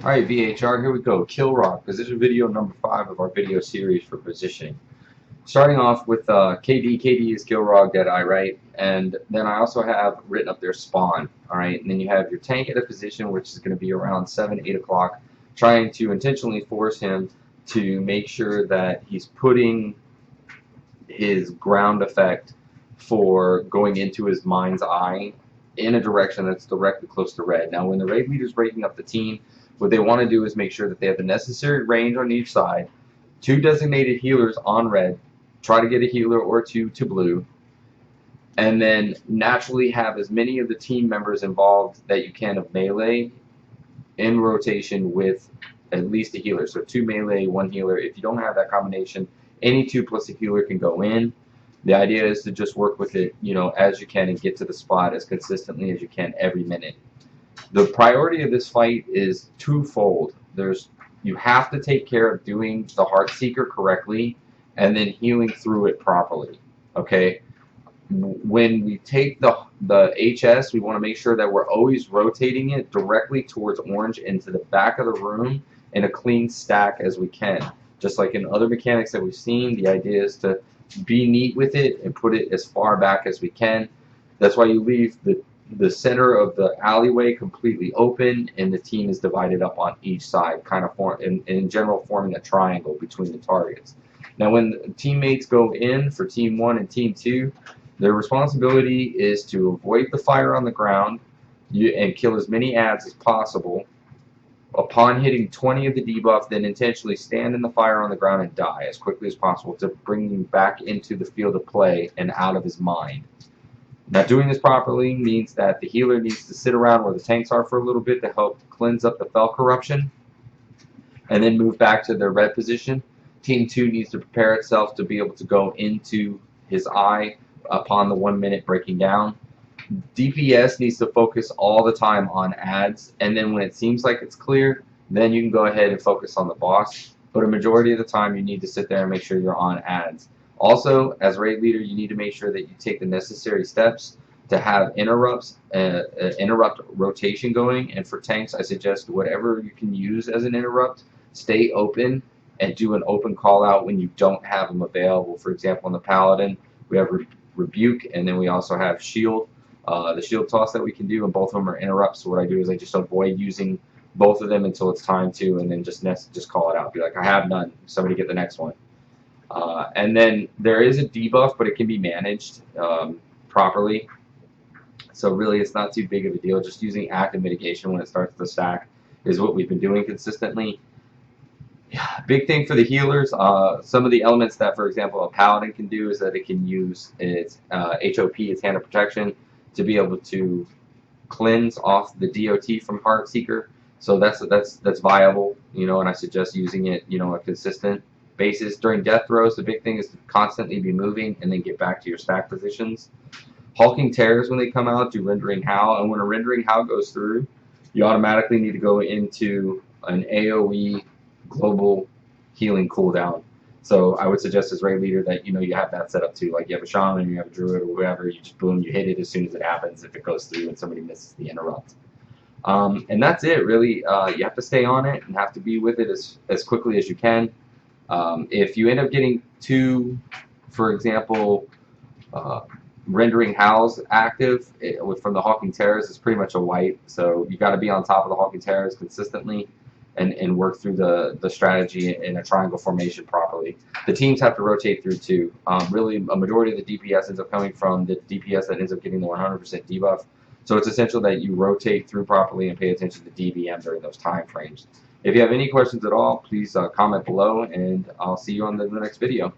Alright, VHR, here we go. KIllrogg, position video number 5 of our video series for positioning. Starting off with KD. KD is KIllrogg, Deadeye, right? And then I also have written up their spawn, alright? And then you have your tank at a position which is going to be around 7, 8 o'clock, trying to intentionally force him to make sure that he's putting his ground effect for going into his mind's eye in a direction that's directly close to red. Now, when the raid leader's breaking up the team, what they want to do is make sure that they have the necessary range on each side, 2 designated healers on red, try to get a healer or 2 to blue, and then naturally have as many of the team members involved that you can of melee in rotation with at least a healer. So 2 melee, 1 healer. If you don't have that combination, any 2 plus a healer can go in. The idea is to just work with it, as you can and get to the spot as consistently as you can every minute. The priority of this fight is twofold. You have to take care of doing the Heartseeker correctly and then healing through it properly. Okay? When we take the HS, we want to make sure that we're always rotating it directly towards orange into the back of the room in a clean stack as we can. Just like in other mechanics that we've seen, the idea is to be neat with it and put it as far back as we can. That's why you leave the center of the alleyway completely open, and the team is divided up on each side, kind of in general forming a triangle between the targets. Now, when the teammates go in for Team 1 and Team 2, their responsibility is to avoid the fire on the ground and kill as many ads as possible. Upon hitting 20 of the debuff, then intentionally stand in the fire on the ground and die as quickly as possible to bring him back into the field of play and out of his mind. Now, doing this properly means that the healer needs to sit around where the tanks are for a little bit to help cleanse up the fel corruption and then move back to their red position. Team 2 needs to prepare itself to be able to go into his eye upon the 1 minute breaking down. DPS needs to focus all the time on ads, and then when it seems like it's clear, then you can go ahead and focus on the boss. But a majority of the time, you need to sit there and make sure you're on ads. Also, as raid leader, you need to make sure that you take the necessary steps to have interrupt rotation going. And for tanks, I suggest whatever you can use as an interrupt, stay open and do an open call out when you don't have them available. For example, on the Paladin, we have Rebuke, and then we also have Shield. The shield toss that we can do, and both of them are interrupts. So what I do is I just avoid using both of them until it's time to, and then just call it out. Be like, I have none. Somebody get the next one. And then there is a debuff, but it can be managed properly. So really, it's not too big of a deal. Just using active mitigation when it starts to stack is what we've been doing consistently. Big thing for the healers, some of the elements that, for example, a Paladin can do is that it can use its HOP, its Hand of Protection, to be able to cleanse off the DOT from Heartseeker. So that's viable, and I suggest using it, a consistent basis. During death throws, the big thing is to constantly be moving and then get back to your stack positions. Hulking Terrors, when they come out, do Rendering Howl, and when a Rendering Howl goes through, you automatically need to go into an AoE global healing cooldown. So I would suggest as raid leader that you have that set up too. Like you have a shaman, you have a druid, or whoever. You just boom, you hit it as soon as it happens. If it goes through and somebody misses the interrupt, and that's it really. You have to stay on it and have to be with it as quickly as you can. If you end up getting 2, for example, Rendering Howls active from the Hulking Terrors, it's pretty much a wipe. So you got to be on top of the Hulking Terrors consistently. And work through the strategy in a triangle formation properly. The teams have to rotate through too. Really, a majority of the DPS ends up coming from the DPS that ends up getting the 100% debuff. So it's essential that you rotate through properly and pay attention to DBM during those time frames. If you have any questions at all, please comment below, and I'll see you on the next video.